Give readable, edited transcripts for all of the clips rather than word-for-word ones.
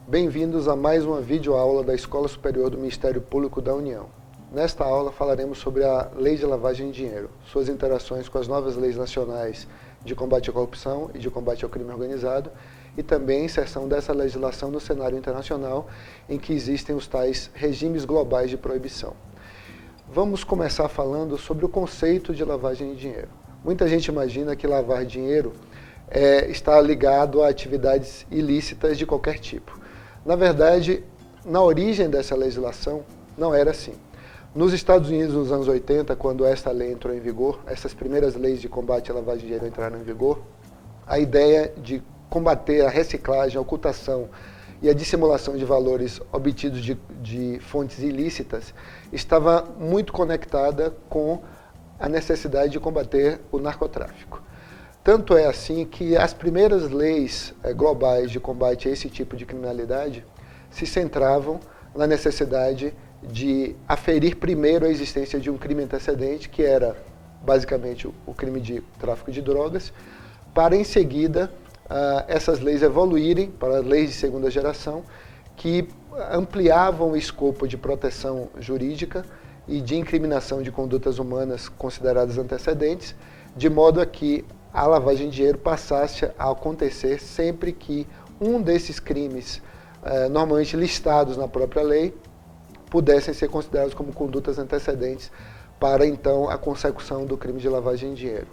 Bem-vindos a mais uma videoaula da Escola Superior do Ministério Público da União. Nesta aula falaremos sobre a Lei de Lavagem de Dinheiro, suas interações com as novas leis nacionais de combate à corrupção e de combate ao crime organizado e também a inserção dessa legislação no cenário internacional em que existem os tais regimes globais de proibição. Vamos começar falando sobre o conceito de lavagem de dinheiro. Muita gente imagina que lavar dinheiro está ligado a atividades ilícitas de qualquer tipo. Na verdade, na origem dessa legislação, não era assim. Nos Estados Unidos, nos anos 80, quando esta lei entrou em vigor, essas primeiras leis de combate à lavagem de dinheiro entraram em vigor, a ideia de combater a reciclagem, a ocultação e a dissimulação de valores obtidos de fontes ilícitas estava muito conectada com a necessidade de combater o narcotráfico. Tanto é assim que as primeiras leis globais de combate a esse tipo de criminalidade se centravam na necessidade de aferir primeiro a existência de um crime antecedente, que era basicamente o crime de tráfico de drogas, para em seguida essas leis evoluírem para leis de segunda geração, que ampliavam o escopo de proteção jurídica e de incriminação de condutas humanas consideradas antecedentes, de modo a que a lavagem de dinheiro passasse a acontecer sempre que um desses crimes, normalmente listados na própria lei, pudessem ser considerados como condutas antecedentes para, então, a consecução do crime de lavagem de dinheiro.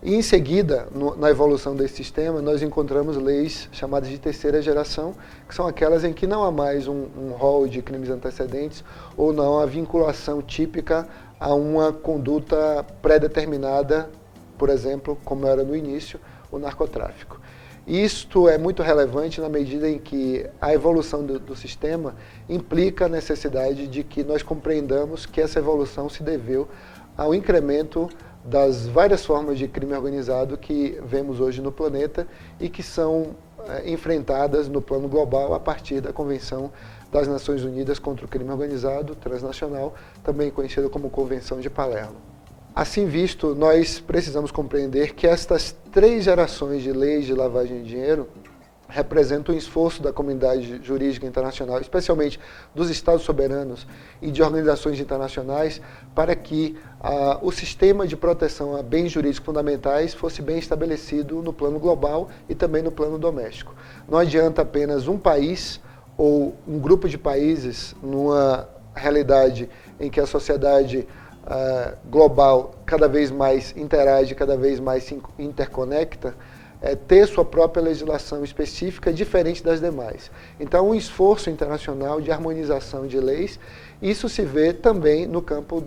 E, em seguida, na evolução desse sistema, nós encontramos leis chamadas de terceira geração, que são aquelas em que não há mais um rol de crimes antecedentes ou não há vinculação típica a uma conduta pré-determinada, por exemplo, como era no início, o narcotráfico. Isto é muito relevante na medida em que a evolução do sistema implica a necessidade de que nós compreendamos que essa evolução se deveu ao incremento das várias formas de crime organizado que vemos hoje no planeta e que são enfrentadas no plano global a partir da Convenção das Nações Unidas contra o Crime Organizado Transnacional, também conhecida como Convenção de Palermo. Assim visto, nós precisamos compreender que estas 3 gerações de leis de lavagem de dinheiro representam um esforço da comunidade jurídica internacional, especialmente dos Estados soberanos e de organizações internacionais, para que o sistema de proteção a bens jurídicos fundamentais fosse bem estabelecido no plano global e também no plano doméstico. Não adianta apenas um país ou um grupo de países, numa realidade em que a sociedade global cada vez mais interage, cada vez mais se interconecta, ter sua própria legislação específica diferente das demais. Então, um esforço internacional de harmonização de leis, isso se vê também no campo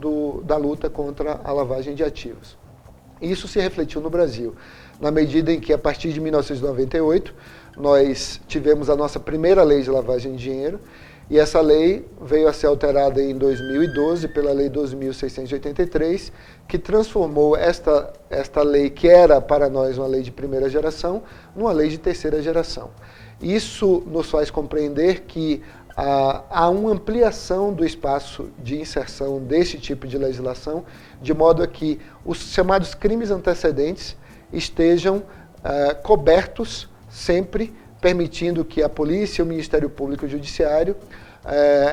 da luta contra a lavagem de ativos. Isso se refletiu no Brasil, na medida em que, a partir de 1998, nós tivemos a nossa primeira lei de lavagem de dinheiro, e essa lei veio a ser alterada em 2012 pela Lei 2.683, que transformou esta lei, que era para nós uma lei de primeira geração, numa lei de terceira geração. Isso nos faz compreender que há uma ampliação do espaço de inserção desse tipo de legislação, de modo a que os chamados crimes antecedentes estejam cobertos sempre, permitindo que a polícia, o Ministério Público e o Judiciário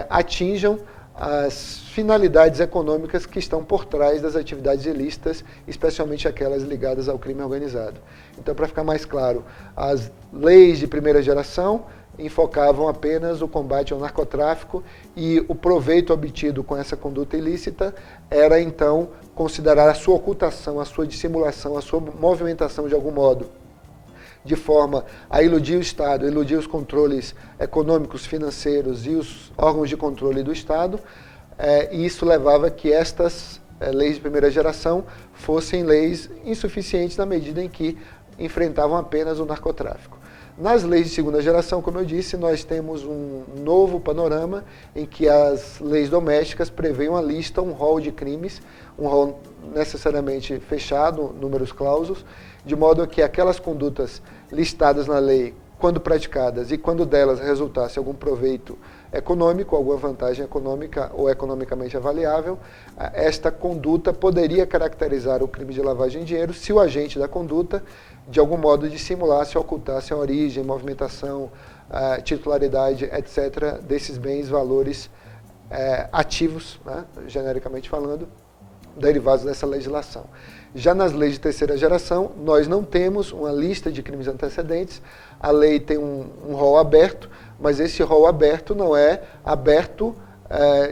atinjam as finalidades econômicas que estão por trás das atividades ilícitas, especialmente aquelas ligadas ao crime organizado. Então, para ficar mais claro, as leis de primeira geração enfocavam apenas o combate ao narcotráfico e o proveito obtido com essa conduta ilícita era, então, considerar a sua ocultação, a sua dissimulação, a sua movimentação de algum modo, de forma a iludir o Estado, iludir os controles econômicos, financeiros e os órgãos de controle do Estado, e isso levava a que estas leis de primeira geração fossem leis insuficientes na medida em que enfrentavam apenas o narcotráfico. Nas leis de segunda geração, como eu disse, nós temos um novo panorama em que as leis domésticas prevêem uma lista, um rol de crimes, um rol necessariamente fechado, números clausos, de modo que aquelas condutas listadas na lei quando praticadas e quando delas resultasse algum proveito econômico, alguma vantagem econômica ou economicamente avaliável, esta conduta poderia caracterizar o crime de lavagem de dinheiro se o agente da conduta, de algum modo, dissimulasse ou ocultasse a origem, movimentação, titularidade, etc., desses bens, valores ativos, né, genericamente falando, derivados dessa legislação. Já nas leis de terceira geração, nós não temos uma lista de crimes antecedentes, a lei tem um rol aberto, mas esse rol aberto não é aberto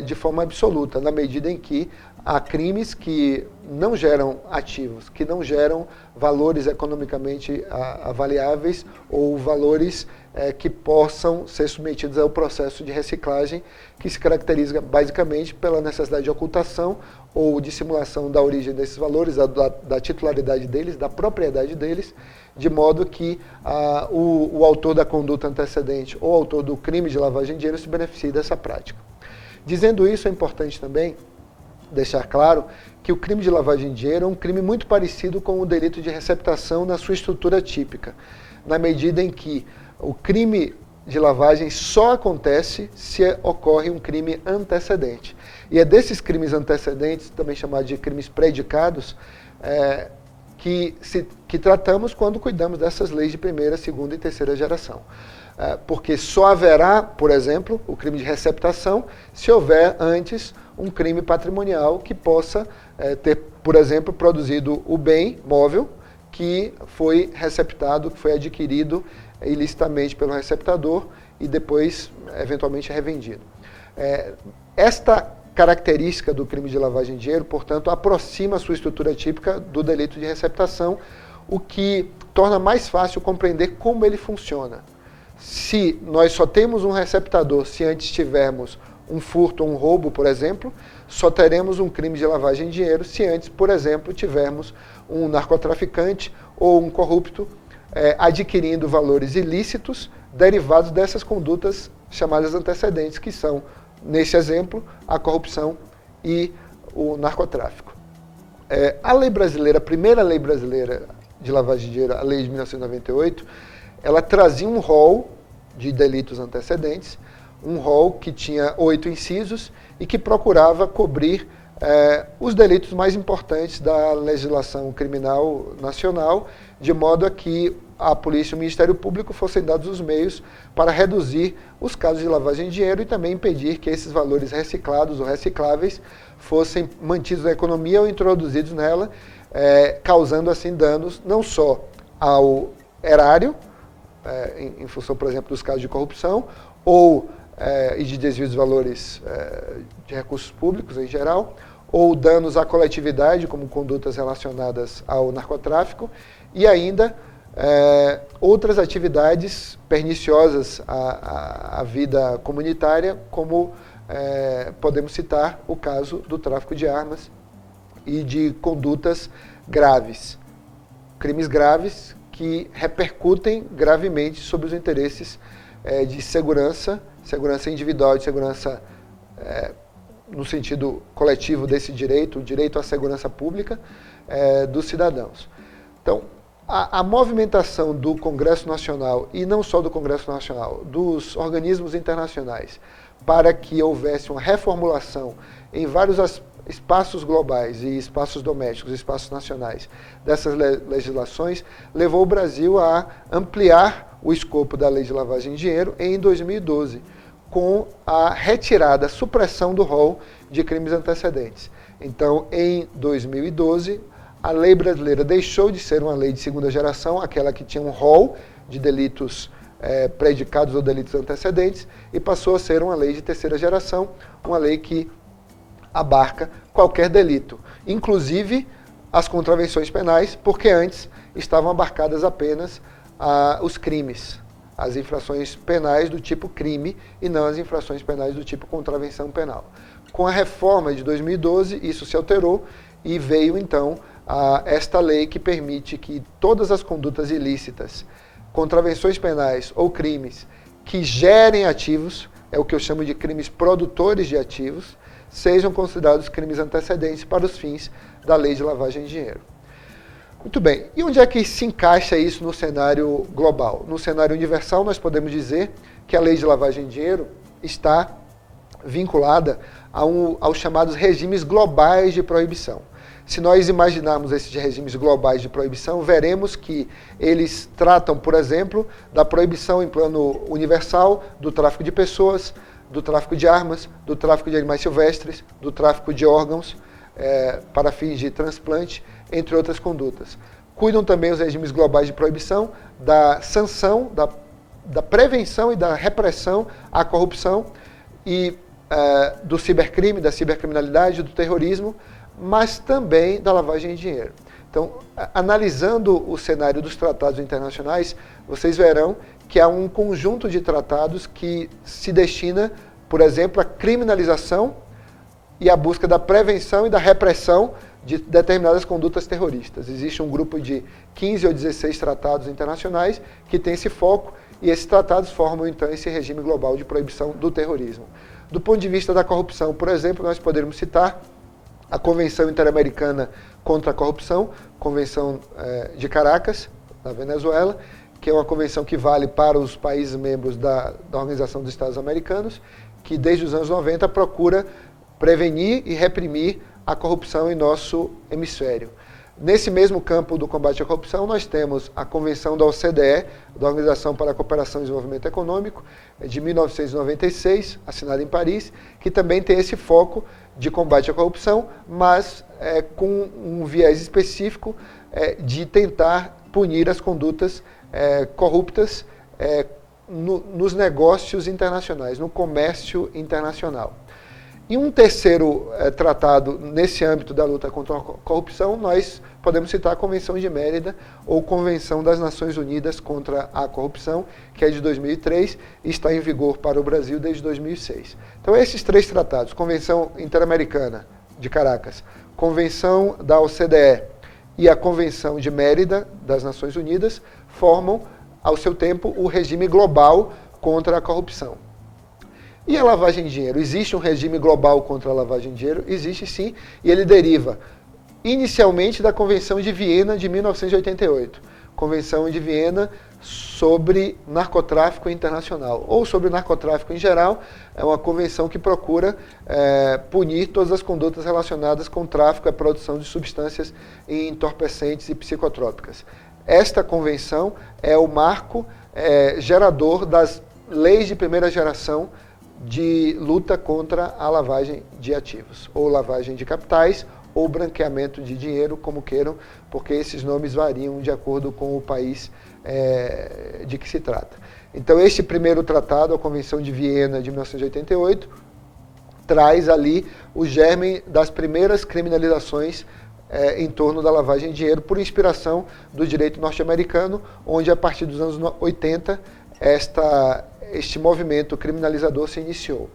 de forma absoluta, na medida em que há crimes que não geram ativos, que não geram valores economicamente avaliáveis ou valores que possam ser submetidos ao processo de reciclagem, que se caracteriza basicamente pela necessidade de ocultação ou dissimulação da origem desses valores, da titularidade deles, da propriedade deles, de modo que o autor da conduta antecedente ou autor do crime de lavagem de dinheiro se beneficie dessa prática. Dizendo isso, é importante também deixar claro que o crime de lavagem de dinheiro é um crime muito parecido com o delito de receptação na sua estrutura típica, na medida em que o crime de lavagem só acontece se ocorre um crime antecedente. E é desses crimes antecedentes, também chamados de crimes predicados, que tratamos quando cuidamos dessas leis de primeira, segunda e terceira geração. Porque só haverá, por exemplo, o crime de receptação se houver antes um crime patrimonial que possa ter, por exemplo, produzido o bem móvel que foi receptado, que foi adquirido ilicitamente pelo receptador e depois, eventualmente, revendido. Esta característica do crime de lavagem de dinheiro, portanto, aproxima a sua estrutura típica do delito de receptação, o que torna mais fácil compreender como ele funciona. Se nós só temos um receptador, se antes tivermos um furto ou um roubo, por exemplo, só teremos um crime de lavagem de dinheiro se antes, por exemplo, tivermos um narcotraficante ou um corrupto adquirindo valores ilícitos derivados dessas condutas chamadas antecedentes, que são, nesse exemplo, a corrupção e o narcotráfico. A lei brasileira, a primeira lei brasileira de lavagem de dinheiro, a lei de 1998, ela trazia um rol de delitos antecedentes, um rol que tinha 8 incisos e que procurava cobrir os delitos mais importantes da legislação criminal nacional, de modo a que a polícia e o Ministério Público fossem dados os meios para reduzir os casos de lavagem de dinheiro e também impedir que esses valores reciclados ou recicláveis fossem mantidos na economia ou introduzidos nela, causando assim danos não só ao erário, em função, por exemplo, dos casos de corrupção, e de desvio de valores de recursos públicos em geral, ou danos à coletividade, como condutas relacionadas ao narcotráfico, e ainda outras atividades perniciosas à vida comunitária, como podemos citar o caso do tráfico de armas e de condutas graves, crimes graves que repercutem gravemente sobre os interesses de segurança individual, de segurança no sentido coletivo desse direito, o direito à segurança pública dos cidadãos. Então, a movimentação do Congresso Nacional, e não só do Congresso Nacional, dos organismos internacionais, para que houvesse uma reformulação em vários espaços globais e espaços domésticos, espaços nacionais, dessas legislações, levou o Brasil a ampliar o escopo da lei de lavagem de dinheiro em 2012, com a retirada, a supressão do rol de crimes antecedentes. Então, em 2012, a lei brasileira deixou de ser uma lei de segunda geração, aquela que tinha um rol de delitos predicados ou delitos antecedentes, e passou a ser uma lei de terceira geração, uma lei que abarca qualquer delito, inclusive as contravenções penais, porque antes estavam abarcadas apenas os crimes, as infrações penais do tipo crime e não as infrações penais do tipo contravenção penal. Com a reforma de 2012, isso se alterou e veio então esta lei que permite que todas as condutas ilícitas, contravenções penais ou crimes que gerem ativos, é o que eu chamo de crimes produtores de ativos, sejam considerados crimes antecedentes para os fins da lei de lavagem de dinheiro. Muito bem. E onde é que se encaixa isso no cenário global? No cenário universal, nós podemos dizer que a lei de lavagem de dinheiro está vinculada aos chamados regimes globais de proibição. Se nós imaginarmos esses regimes globais de proibição, veremos que eles tratam, por exemplo, da proibição em plano universal do tráfico de pessoas, do tráfico de armas, do tráfico de animais silvestres, do tráfico de órgãos para fins de transplante, entre outras condutas. Cuidam também os regimes globais de proibição da sanção, da prevenção e da repressão à corrupção e do cibercrime, da cibercriminalidade, do terrorismo, mas também da lavagem de dinheiro. Então, analisando o cenário dos tratados internacionais, vocês verão que há um conjunto de tratados que se destina, por exemplo, à criminalização e à busca da prevenção e da repressão de determinadas condutas terroristas. Existe um grupo de 15 ou 16 tratados internacionais que tem esse foco e esses tratados formam, então, esse regime global de proibição do terrorismo. Do ponto de vista da corrupção, por exemplo, nós poderíamos citar a Convenção Interamericana contra a Corrupção, Convenção de Caracas, na Venezuela, que é uma convenção que vale para os países membros da Organização dos Estados Americanos, que desde os anos 90 procura prevenir e reprimir a corrupção em nosso hemisfério. Nesse mesmo campo do combate à corrupção, nós temos a Convenção da OCDE, da Organização para a Cooperação e Desenvolvimento Econômico, de 1996, assinada em Paris, que também tem esse foco de combate à corrupção, mas com um viés específico de tentar punir as condutas corruptas nos negócios internacionais, no comércio internacional. E um terceiro tratado nesse âmbito da luta contra a corrupção, nós podemos citar a Convenção de Mérida ou Convenção das Nações Unidas contra a Corrupção, que é de 2003 e está em vigor para o Brasil desde 2006. Então esses três tratados, Convenção Interamericana de Caracas, Convenção da OCDE e a Convenção de Mérida das Nações Unidas, formam, ao seu tempo, o regime global contra a corrupção. E a lavagem de dinheiro? Existe um regime global contra a lavagem de dinheiro? Existe sim, e ele deriva inicialmente da Convenção de Viena de 1988. Convenção de Viena sobre narcotráfico internacional, ou sobre narcotráfico em geral. É uma convenção que procura punir todas as condutas relacionadas com o tráfico e a produção de substâncias entorpecentes e psicotrópicas. Esta convenção é o marco gerador das leis de primeira geração de luta contra a lavagem de ativos, ou lavagem de capitais, ou branqueamento de dinheiro, como queiram, porque esses nomes variam de acordo com o país de que se trata. Então, este primeiro tratado, a Convenção de Viena de 1988, traz ali o germe das primeiras criminalizações em torno da lavagem de dinheiro, por inspiração do direito norte-americano, onde a partir dos anos 80, este movimento criminalizador se iniciou.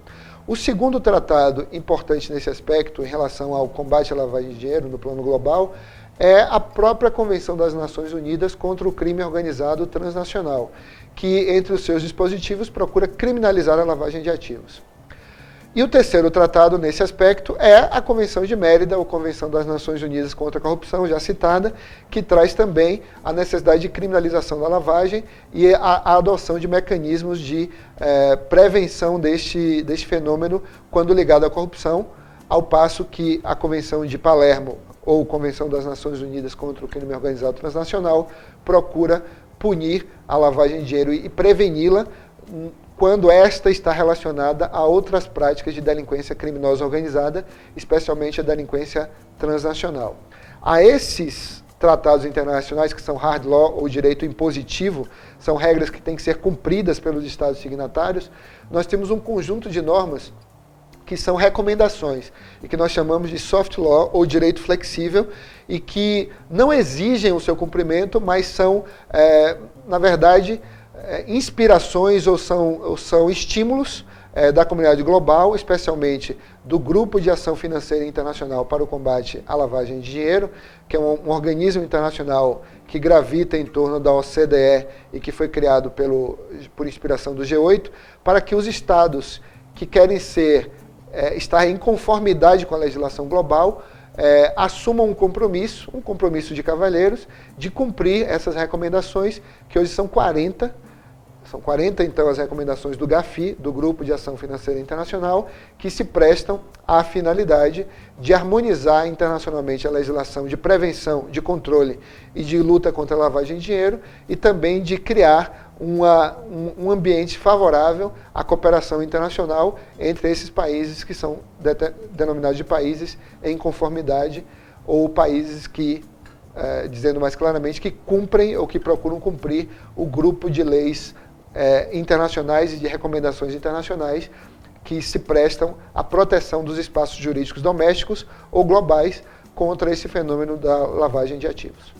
O segundo tratado importante nesse aspecto, em relação ao combate à lavagem de dinheiro no plano global, é a própria Convenção das Nações Unidas contra o Crime Organizado Transnacional, que, entre os seus dispositivos, procura criminalizar a lavagem de ativos. E o terceiro tratado nesse aspecto é a Convenção de Mérida, ou Convenção das Nações Unidas contra a Corrupção, já citada, que traz também a necessidade de criminalização da lavagem e a adoção de mecanismos de prevenção deste fenômeno quando ligado à corrupção, ao passo que a Convenção de Palermo, ou Convenção das Nações Unidas contra o Crime Organizado Transnacional, procura punir a lavagem de dinheiro e preveni-la quando esta está relacionada a outras práticas de delinquência criminosa organizada, especialmente a delinquência transnacional. A esses tratados internacionais, que são hard law, ou direito impositivo, são regras que têm que ser cumpridas pelos Estados signatários, nós temos um conjunto de normas que são recomendações, e que nós chamamos de soft law, ou direito flexível, e que não exigem o seu cumprimento, mas são, na verdade, inspirações ou são estímulos da comunidade global, especialmente do Grupo de Ação Financeira Internacional para o Combate à Lavagem de Dinheiro, que é um organismo internacional que gravita em torno da OCDE e que foi criado por inspiração do G8, para que os estados que querem estar em conformidade com a legislação global assumam um compromisso de cavalheiros, de cumprir essas recomendações, que hoje são 40. São 40, então, as recomendações do GAFI, do Grupo de Ação Financeira Internacional, que se prestam à finalidade de harmonizar internacionalmente a legislação de prevenção, de controle e de luta contra a lavagem de dinheiro e também de criar um ambiente favorável à cooperação internacional entre esses países que são denominados de países em conformidade ou países que, dizendo mais claramente, que cumprem ou que procuram cumprir o grupo de leis internacionais e de recomendações internacionais que se prestam à proteção dos espaços jurídicos domésticos ou globais contra esse fenômeno da lavagem de ativos.